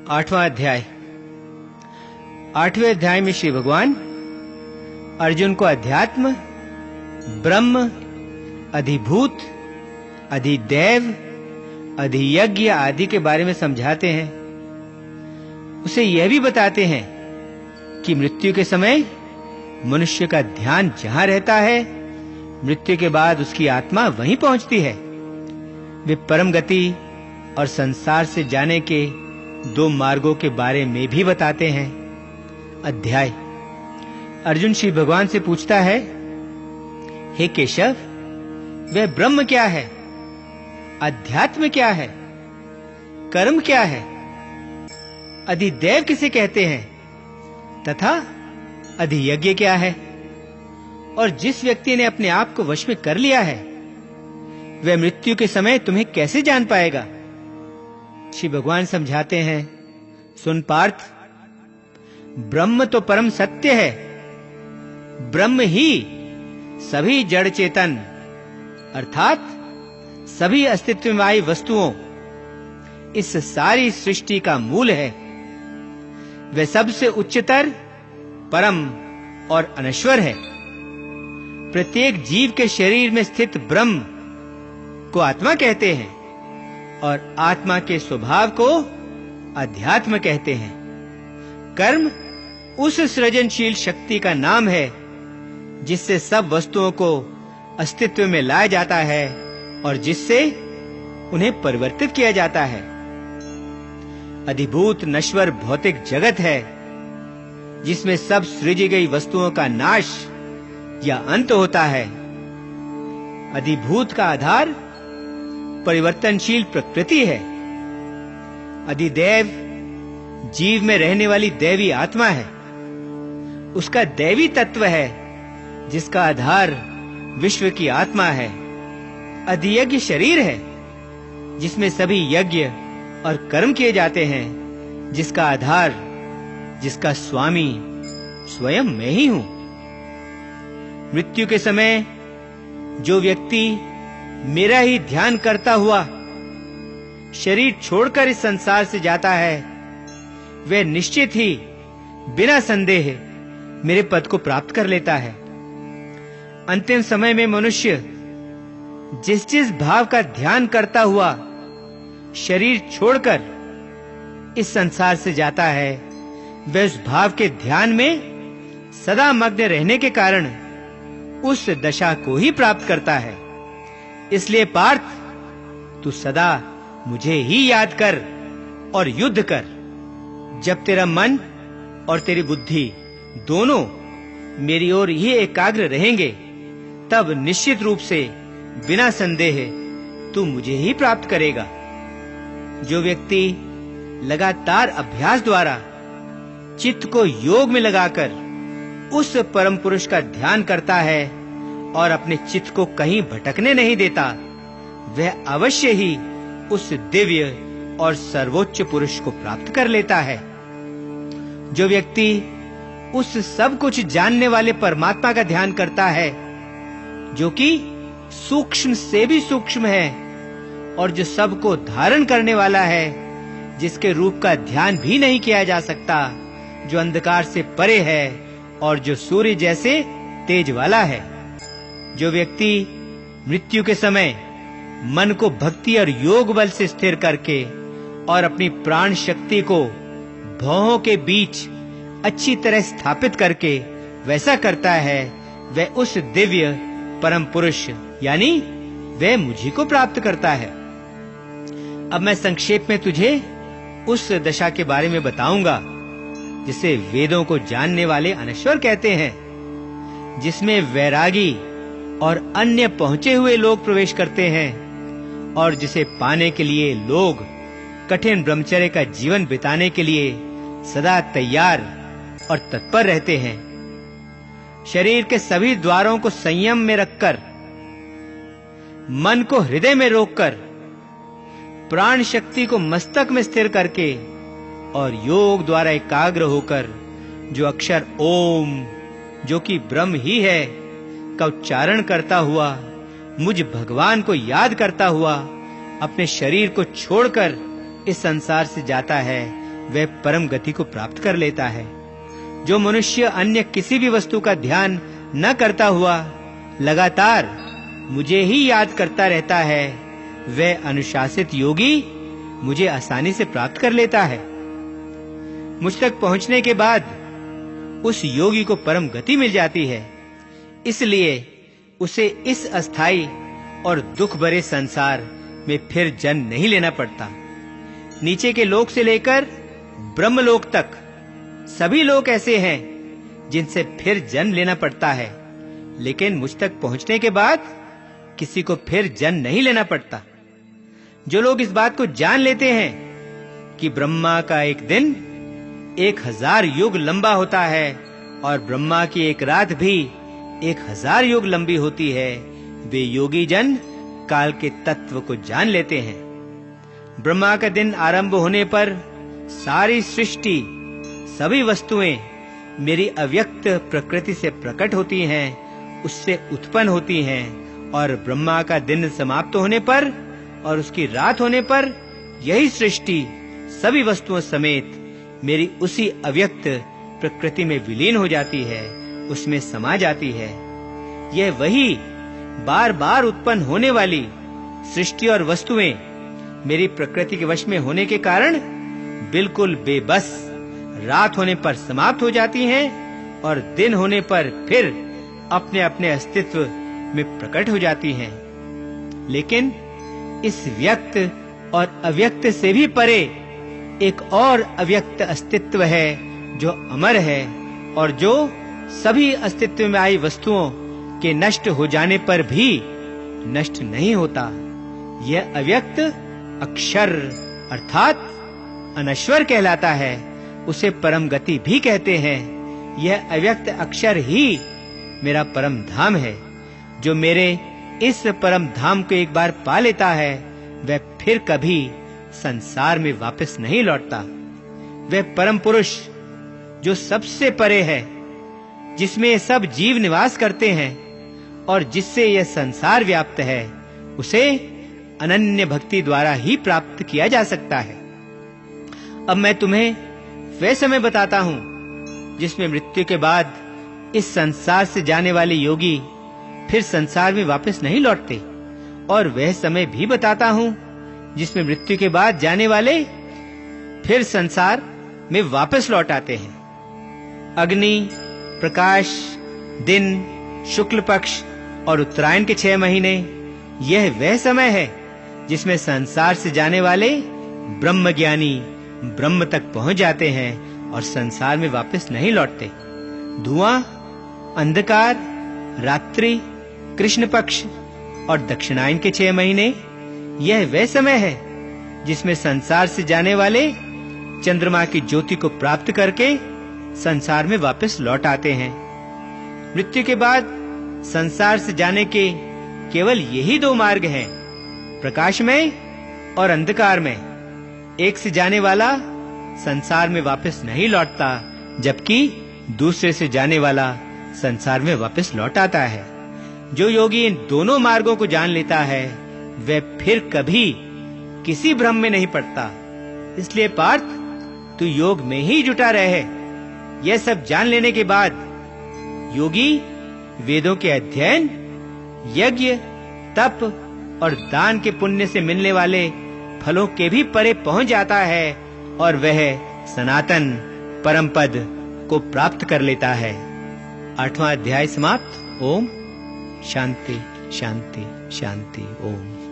8वां अध्याय। 8वें अध्याय में श्री भगवान अर्जुन को अध्यात्म, ब्रह्म, अधिभूत, अधिदैव, अधियज्ञ आदि के बारे में समझाते हैं। उसे यह भी बताते हैं कि मृत्यु के समय मनुष्य का ध्यान जहां रहता है, मृत्यु के बाद उसकी आत्मा वहीं पहुंचती है। वे परम गति और संसार से जाने के 2 मार्गों के बारे में भी बताते हैं। अध्याय। अर्जुन श्री भगवान से पूछता है, हे केशव, वह ब्रह्म क्या है? अध्यात्म क्या है? कर्म क्या है? अधिदैव किसे कहते हैं? तथा अधियज्ञ क्या है? और जिस व्यक्ति ने अपने आप को वश में कर लिया है, वह मृत्यु के समय तुम्हें कैसे जान पाएगा? श्री भगवान समझाते हैं, सुन पार्थ, ब्रह्म तो परम सत्य है। ब्रह्म ही सभी जड़ चेतन अर्थात सभी अस्तित्वमयी वस्तुओं, इस सारी सृष्टि का मूल है। वह सबसे उच्चतर, परम और अनश्वर है। प्रत्येक जीव के शरीर में स्थित ब्रह्म को आत्मा कहते हैं और आत्मा के स्वभाव को अध्यात्म कहते हैं। कर्म उस सृजनशील शक्ति का नाम है जिससे सब वस्तुओं को अस्तित्व में लाया जाता है और जिससे उन्हें परिवर्तित किया जाता है। अधिभूत नश्वर भौतिक जगत है जिसमें सब सृजी गई वस्तुओं का नाश या अंत होता है। अधिभूत का आधार परिवर्तनशील प्रकृति है। अधिदैव जीव में रहने वाली दैवी आत्मा है। उसका दैवी तत्व है जिसका आधार विश्व की आत्मा है। अधियज्ञ शरीर है जिसमें सभी यज्ञ और कर्म किए जाते हैं, जिसका आधार, जिसका स्वामी स्वयं मैं ही हूं। मृत्यु के समय जो व्यक्ति मेरा ही ध्यान करता हुआ शरीर छोड़कर इस संसार से जाता है, वह निश्चित ही बिना संदेह मेरे पद को प्राप्त कर लेता है। अंतिम समय में मनुष्य जिस जिस भाव का ध्यान करता हुआ शरीर छोड़कर इस संसार से जाता है, वह उस भाव के ध्यान में सदा मग्न रहने के कारण उस दशा को ही प्राप्त करता है। इसलिए पार्थ, तू सदा मुझे ही याद कर और युद्ध कर। जब तेरा मन और तेरी बुद्धि दोनों मेरी ओर ही एकाग्र रहेंगे, तब निश्चित रूप से बिना संदेह तू मुझे ही प्राप्त करेगा। जो व्यक्ति लगातार अभ्यास द्वारा चित्त को योग में लगाकर उस परम पुरुष का ध्यान करता है और अपने चित्त को कहीं भटकने नहीं देता, वह अवश्य ही उस दिव्य और सर्वोच्च पुरुष को प्राप्त कर लेता है। जो व्यक्ति उस सब कुछ जानने वाले परमात्मा का ध्यान करता है, जो कि सूक्ष्म से भी सूक्ष्म है और जो सबको धारण करने वाला है, जिसके रूप का ध्यान भी नहीं किया जा सकता, जो अंधकार से परे है और जो सूर्य जैसे तेज वाला है। जो व्यक्ति मृत्यु के समय मन को भक्ति और योग बल से स्थिर करके और अपनी प्राण शक्ति को भौहों के बीच अच्छी तरह स्थापित करके वैसा करता है, वह उस दिव्य परम पुरुष यानी वह मुझी को प्राप्त करता है। अब मैं संक्षेप में तुझे उस दशा के बारे में बताऊंगा जिसे वेदों को जानने वाले अनश्वर कहते हैं, जिसमें वैरागी और अन्य पहुंचे हुए लोग प्रवेश करते हैं और जिसे पाने के लिए लोग कठिन ब्रह्मचर्य का जीवन बिताने के लिए सदा तैयार और तत्पर रहते हैं। शरीर के सभी द्वारों को संयम में रखकर, मन को हृदय में रोककर, प्राण शक्ति को मस्तक में स्थिर करके और योग द्वारा एकाग्र होकर जो अक्षर ओम, जो कि ब्रह्म ही है, का उच्चारण करता हुआ, मुझ भगवान को याद करता हुआ अपने शरीर को छोड़कर इस संसार से जाता है, वह परम गति को प्राप्त कर लेता है। जो मनुष्य अन्य किसी भी वस्तु का ध्यान न करता हुआ लगातार मुझे ही याद करता रहता है, वह अनुशासित योगी मुझे आसानी से प्राप्त कर लेता है। मुझ तक पहुंचने के बाद उस योगी को परम गति मिल जाती है। इसलिए उसे इस अस्थाई और दुख भरे संसार में फिर जन्म नहीं लेना पड़ता। नीचे के लोक से लेकर ब्रह्मलोक तक सभी लोग ऐसे हैं जिनसे फिर जन्म लेना पड़ता है, लेकिन मुझ तक पहुंचने के बाद किसी को फिर जन्म नहीं लेना पड़ता। जो लोग इस बात को जान लेते हैं कि ब्रह्मा का एक दिन 1000 युग लंबा होता है और ब्रह्मा की एक रात भी 1000 युग लंबी होती है, वे योगी जन काल के तत्व को जान लेते हैं। ब्रह्मा का दिन आरंभ होने पर सारी सृष्टि, सभी वस्तुएं मेरी अव्यक्त प्रकृति से प्रकट होती हैं, उससे उत्पन्न होती हैं, और ब्रह्मा का दिन समाप्त होने पर और उसकी रात होने पर यही सृष्टि सभी वस्तुओं समेत मेरी उसी अव्यक्त प्रकृति में विलीन हो जाती है, उसमें समा जाती है। यह वही बार-बार उत्पन्न होने वाली सृष्टि और वस्तुएं मेरी प्रकृति के वश में होने के कारण बिल्कुल बेबस रात होने पर समाप्त हो जाती हैं और दिन होने पर फिर अपने अपने अस्तित्व में प्रकट हो जाती हैं। लेकिन इस व्यक्त और अव्यक्त से भी परे एक और अव्यक्त अस्तित्व है जो अमर है और जो सभी अस्तित्व में आई वस्तुओं के नष्ट हो जाने पर भी नष्ट नहीं होता। यह अव्यक्त अक्षर अर्थात अनश्वर कहलाता है। उसे परम गति भी कहते हैं। यह अव्यक्त अक्षर ही मेरा परम धाम है। जो मेरे इस परम धाम को एक बार पा लेता है, वह फिर कभी संसार में वापस नहीं लौटता। वह परम पुरुष जो सबसे परे है, जिसमें सब जीव निवास करते हैं और जिससे यह संसार व्याप्त है, उसे अनन्य भक्ति द्वारा ही प्राप्त किया जा सकता है। अब मैं तुम्हें वह समय बताता हूं जिसमें मृत्यु के बाद इस संसार से जाने वाले योगी फिर संसार में वापस नहीं लौटते, और वह समय भी बताता हूं जिसमें मृत्यु के बाद जाने वाले फिर संसार में वापस लौट आते हैं। अग्नि, प्रकाश, दिन, शुक्ल पक्ष और उत्तरायण के 6 महीने, यह वह समय है जिसमें संसार से जाने वाले ब्रह्मज्ञानी ब्रह्म तक पहुंच जाते हैं और संसार में वापस नहीं लौटते। धुआं, अंधकार, रात्रि, कृष्ण पक्ष और दक्षिणायन के 6 महीने, यह वह समय है जिसमें संसार से जाने वाले चंद्रमा की ज्योति को प्राप्त करके संसार में वापस लौट आते हैं। मृत्यु के बाद संसार से जाने के केवल यही 2 मार्ग हैं, प्रकाश में और अंधकार में। एक से जाने वाला संसार में वापस नहीं लौटता, जबकि दूसरे से जाने वाला संसार में वापस लौट आता है। जो योगी इन दोनों मार्गों को जान लेता है, वह फिर कभी किसी भ्रम में नहीं पड़ता। इसलिए पार्थ, तू योग में ही जुटा रहे। यह सब जान लेने के बाद योगी वेदों के अध्ययन, यज्ञ, तप और दान के पुण्य से मिलने वाले फलों के भी परे पहुंच जाता है और वह सनातन परम पद को प्राप्त कर लेता है। 8वां अध्याय समाप्त। ओम शांति शांति शांति। ओम।